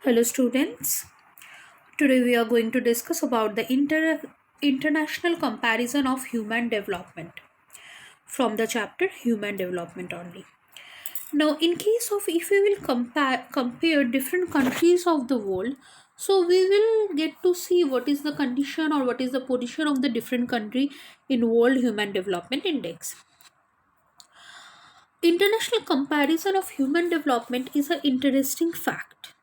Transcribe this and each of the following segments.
Hello students. Today we are going to discuss about the international comparison of human development from the chapter human development only. Now in case of if we will compare different countries of the world, so we will get to see what is the condition or what is the position of the different country in World Human Development Index. International comparison of human development is an interesting fact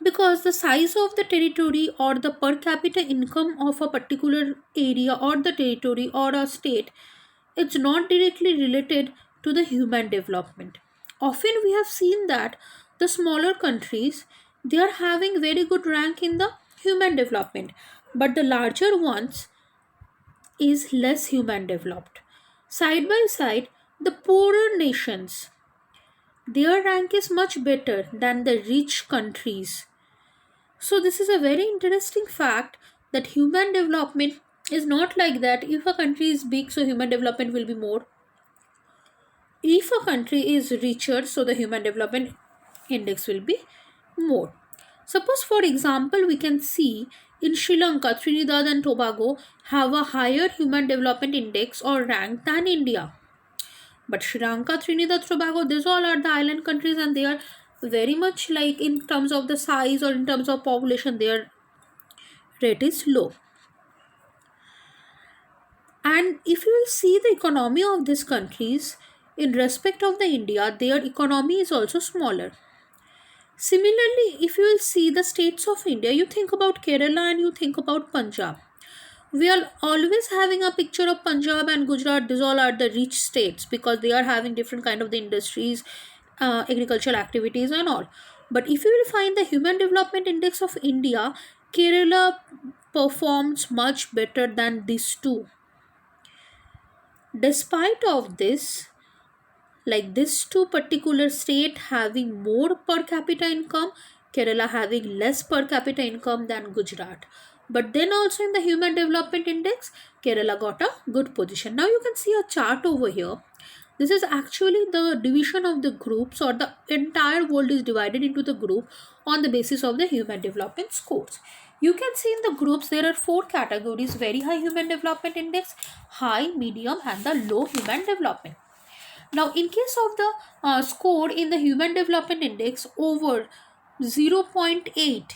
because the size of the territory or the per capita income of a particular area or the territory or a state, it's not directly related to the human development. Often we have seen that the smaller countries, they are having very good rank in the human development, but the larger ones is less human developed. Side by side, the poorer nations, their rank is much better than the rich countries. So this is a very interesting fact that human development is not like that. If a country is big, so human development will be more. If a country is richer, so the human development index will be more. Suppose for example, we can see in Sri Lanka, Trinidad and Tobago have a higher human development index or rank than India. But Sri Lanka, Trinidad, Tobago, these all are the island countries and they are very much like in terms of the size or in terms of population, their rate is low. And if you will see the economy of these countries in respect of the India, their economy is also smaller. Similarly, if you will see the states of India, you think about Kerala and you think about Punjab. We are always having a picture of Punjab and Gujarat. These all are the rich states because they are having different kind of the industries, agricultural activities and all. But if you will find the Human Development Index of India, Kerala performs much better than these two. Despite of this, like this two particular state having more per capita income, Kerala having less per capita income than Gujarat. But then also in the Human Development Index, Kerala got a good position. Now you can see a chart over here. This is actually the division of the groups, or the entire world is divided into the group on the basis of the human development scores. You can see in the groups there are four categories: very high human development index, high, medium and the low human development. Now in case of the score in the human development index over 0.8,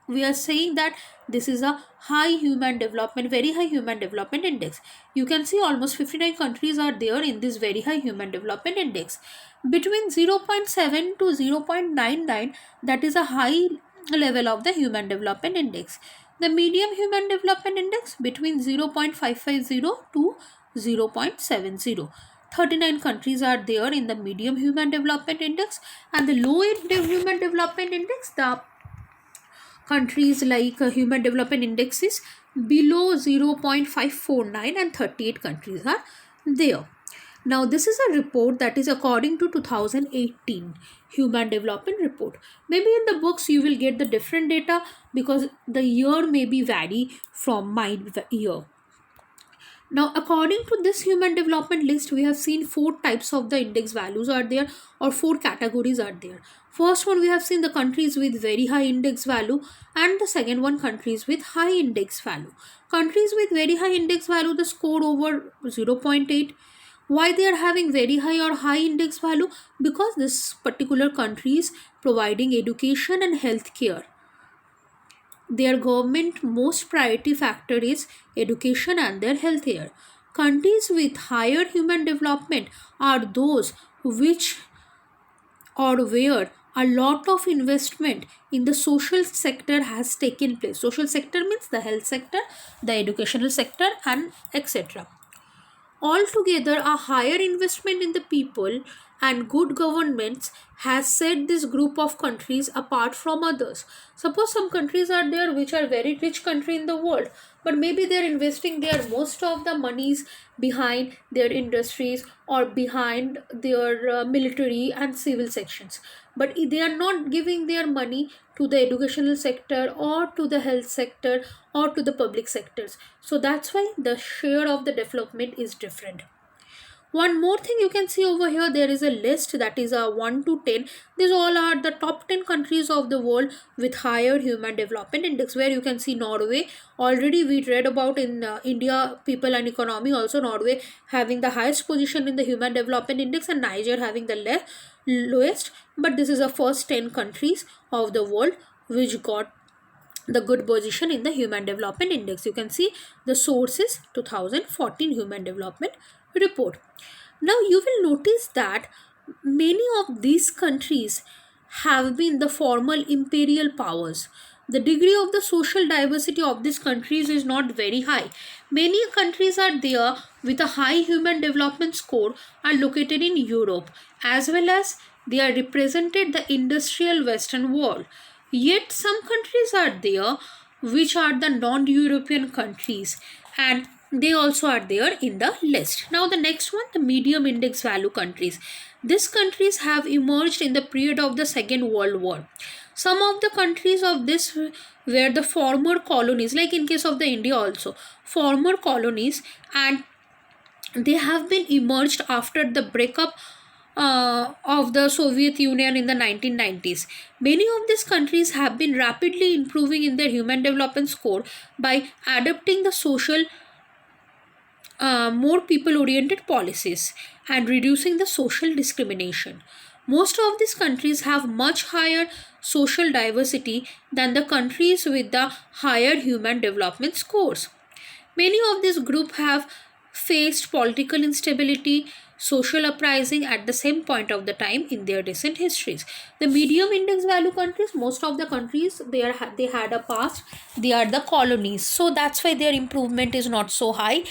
we are saying that this is a high human development, very high human development index. You can see almost 59 countries are there in this very high human development index. Between 0.7 to 0.99, that is a high level of the human development index. The medium human development index between 0.550 to 0.70. 39 countries are there in the medium human development index, and the low human development index, the countries like human development index is below 0.549 and 38 countries are there. Now this is a report that is according to 2018 human development report. Maybe in the books you will get the different data because the year may be vary from my year. Now, according to this human development list, we have seen four types of the index values are there, or four categories are there. First one, we have seen the countries with very high index value, and the second one, countries with high index value. Countries with very high index value, the score over 0.8. Why they are having very high or high index value? Because this particular country is providing education and health care. Their government most priority factor is education and their health care. Countries with higher human development are those which or where a lot of investment in the social sector has taken place. Social sector means the health sector, the educational sector and etc. Altogether, a higher investment in the people and good governments has set this group of countries apart from others. Suppose some countries are there which are very rich country in the world, but maybe they are investing their most of the monies behind their industries or behind their military and civil sections, but they are not giving their money to the educational sector or to the health sector or to the public sectors. So that's why the share of the development is different. One more thing you can see over here, there is a list that is a 1 to 10. These all are the top 10 countries of the world with higher human development index, where you can see Norway. Already we read about in India People and Economy, also Norway having the highest position in the human development index and Niger having the lowest. But this is the first 10 countries of the world which got the good position in the human development index. You can see the source is 2014 human development report. Now you will notice that many of these countries have been the formal imperial powers. The degree of the social diversity of these countries is not very high. Many countries are there with a high human development score are located in Europe, as well as they are represented the industrial western world. Yet some countries are there which are the non-European countries, and they also are there in the list. Now the next one, the medium index value countries. These countries have emerged in the period of the Second World War. Some of the countries of this were the former colonies, like in case of the India also, former colonies, and they have been emerged after the breakup of the Soviet Union in the 1990s. Many of these countries have been rapidly improving in their human development score by adopting the social more people oriented policies and reducing the social discrimination. Most of these countries have much higher social diversity than the countries with the higher human development scores. Many of these groups have faced political instability, social uprising at the same point of the time in their recent histories. The medium index value countries, most of the countries they had a past, they are the colonies, so that's why their improvement is not so high.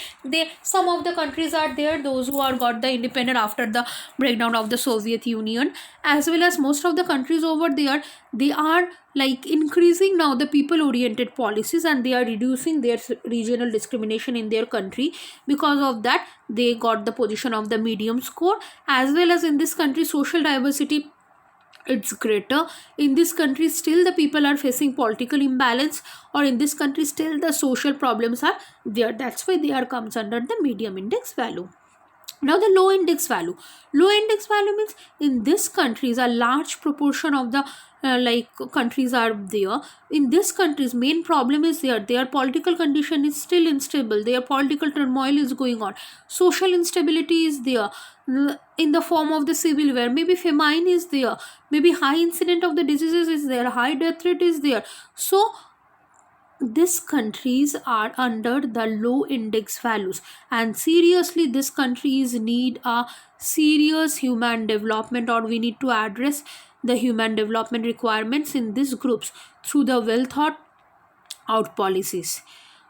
Some of the countries are there, those who are got the independent after the breakdown of the Soviet Union, as well as most of the countries over there, they are like increasing now the people oriented policies, and they are reducing their regional discrimination in their country. Because of that, they got the position of the medium score. As well as in this country, social diversity, it's greater. In this country still the people are facing political imbalance, or in this country still the social problems are there. That's why they are comes under the medium index value. Now the low index value. Low index value means in this countries a large proportion of the countries are there. In this countries main problem is their political condition is still unstable, their political turmoil is going on, social instability is there in the form of the civil war, maybe famine is there, maybe high incident of the diseases is there, high death rate is there. So these countries are under the low index values, and seriously these countries need a serious human development, or we need to address the human development requirements in these groups through the well thought out policies.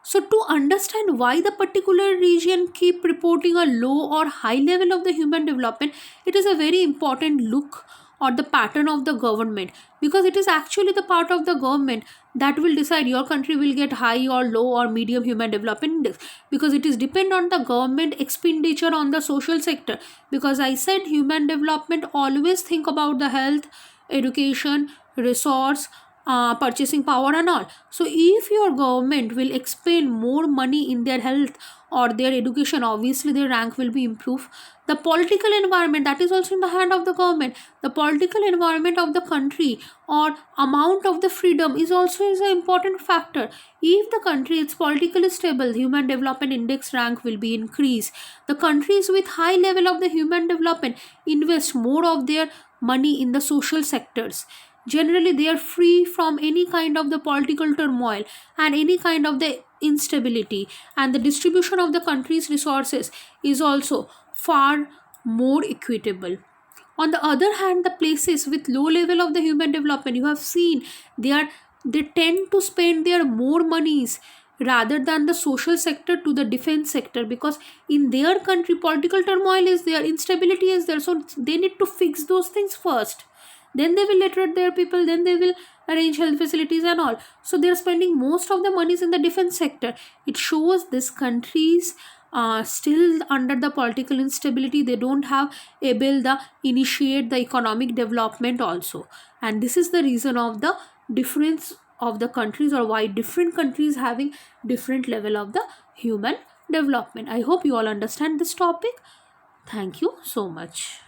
So to understand why the particular region keep reporting a low or high level of the human development, it is a very important look or the pattern of the government, because it is actually the part of the government that will decide your country will get high or low or medium human development index, because it is depend on the government expenditure on the social sector. Because I said human development always think about the health, education, resource, purchasing power and all. So if your government will expend more money in their health or their education, obviously their rank will be improved. The political environment, that is also in the hand of the government. The political environment of the country or amount of the freedom is also is an important factor. If the country is politically stable, human development index rank will be increased. The countries with high level of the human development invest more of their money in the social sectors. Generally they are free from any kind of the political turmoil and any kind of the instability, and the distribution of the country's resources is also far more equitable. On the other hand, the places with low level of the human development, you have seen they tend to spend their more monies rather than the social sector to the defense sector, because in their country political turmoil is there, instability is there, so they need to fix those things first, then they will literate their people, then they will arrange health facilities and all. So they are spending most of the monies in the defense sector. It shows this countries still under the political instability, they don't have able the initiate the economic development also. And this is the reason of the difference of the countries, or why different countries having different level of the human development. I hope you all understand this topic. Thank you so much.